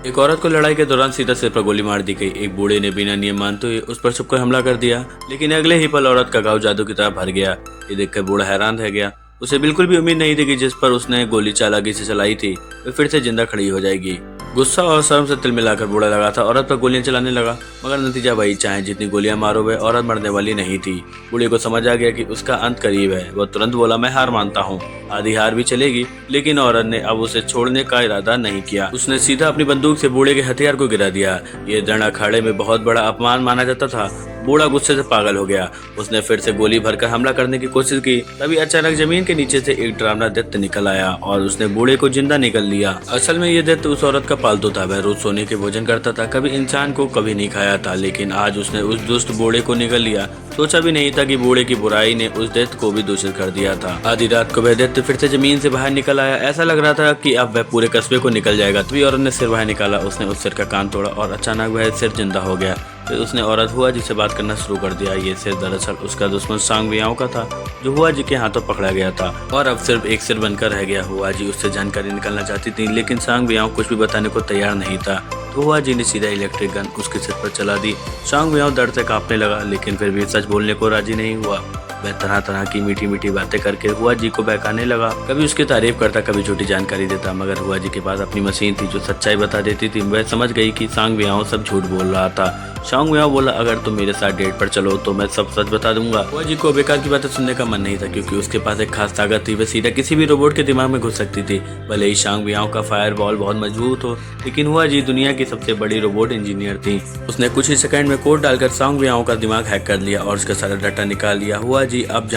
एक औरत को लड़ाई के दौरान सीधा सिर पर गोली मार दी गई। एक बूढ़े ने बिना नियम मानते हुए उस पर छुपकर हमला कर दिया, लेकिन अगले ही पल औरत का घाव जादू की तरह भर गया। ये देखकर बूढ़ा हैरान रह गया। उसे बिल्कुल भी उम्मीद नहीं थी कि जिस पर उसने गोली चालाकी से चलाई थी वे फिर से जिंदा खड़ी हो जाएगी। गुस्सा और शर्म से तिल मिलाकर बूढ़ा लगा था औरत पर गोलियां चलाने लगा, मगर नतीजा वही, चाहे जितनी गोलियां मारो वे औरत मरने वाली नहीं थी। बूढ़े को समझ आ गया कि उसका अंत करीब है। वह तुरंत बोला, मैं हार मानता हूँ, आधी हार भी चलेगी। लेकिन औरत ने अब उसे छोड़ने का इरादा नहीं किया। उसने सीधा अपनी बंदूक से बूढ़े के हथियार को गिरा दिया। ये रण अखाड़े में बहुत बड़ा अपमान माना जाता था। बूढ़ा गुस्से से पागल हो गया। उसने फिर से गोली भरकर हमला करने की कोशिश की। तभी अचानक जमीन के नीचे से एक डरावना दैत्य निकल आया और उसने बूढ़े को जिंदा निकल लिया। असल में ये दैत्य उस औरत का पालतू था। वह रोज सोने के भोजन करता था, कभी इंसान को कभी नहीं खाया था, लेकिन आज उसने उस दुष्ट बूढ़े को निगल लिया। सोचा भी नहीं था कि बूढ़े की बुराई ने उस दैत्य को भी दूषित कर दिया था। आधी रात को वह दैत्य फिर से जमीन से बाहर निकल आया। ऐसा लग रहा था कि अब वह पूरे कस्बे को निकल जाएगा। तभी औरत ने सिर बाहर निकाला। उसने उस सिर का कान तोड़ा और अचानक वह सिर जिंदा हो गया। फिर उसने औरत हुआ जी से बात करना शुरू कर दिया। ये सिर दरअसल उसका दुश्मन सांग वियाओं का था, जो हुआ जी के हाथों पकड़ा गया था और अब सिर्फ एक सिर बनकर रह गया। हुआ जी उससे जानकारी निकालना चाहती थी, लेकिन सांग वियाओं कुछ भी बताने को तैयार नहीं था। तो हुआ जी ने सीधा इलेक्ट्रिक गन उसके सिर पर चला दी। सांग वियाओं दर्द से कांपने लगा, लेकिन फिर भी सच बोलने को राजी नहीं हुआ। वह तरह तरह की मीठी मीठी बातें करके हुआ जी को बहकाने लगा। कभी उसकी तारीफ करता, कभी झूठी जानकारी देता, मगर हुआ जी के पास अपनी मशीन थी जो सच्चाई बता देती थी। वह समझ गई कि सांग वियाओं सब झूठ बोल रहा था। सांग वियाओं बोला, अगर तुम मेरे साथ डेट पर चलो तो मैं सब सच बता दूंगा। हुआ जी को बेकार की बातें सुनने का मन नहीं था, क्योंकि उसके पास एक खास ताकत थी। वह सीधा किसी भी रोबोट के दिमाग में घुस सकती थी। भले ही सांग वियाओं का फायर बॉल बहुत मजबूत हो, लेकिन हुआ जी दुनिया की सबसे बड़ी रोबोट इंजीनियर थी। उसने कुछ ही सेकंड में कोड डालकर सांग वियाओं का दिमाग हैक कर लिया और उसका सारा डाटा निकाल लिया। हुआ जी अब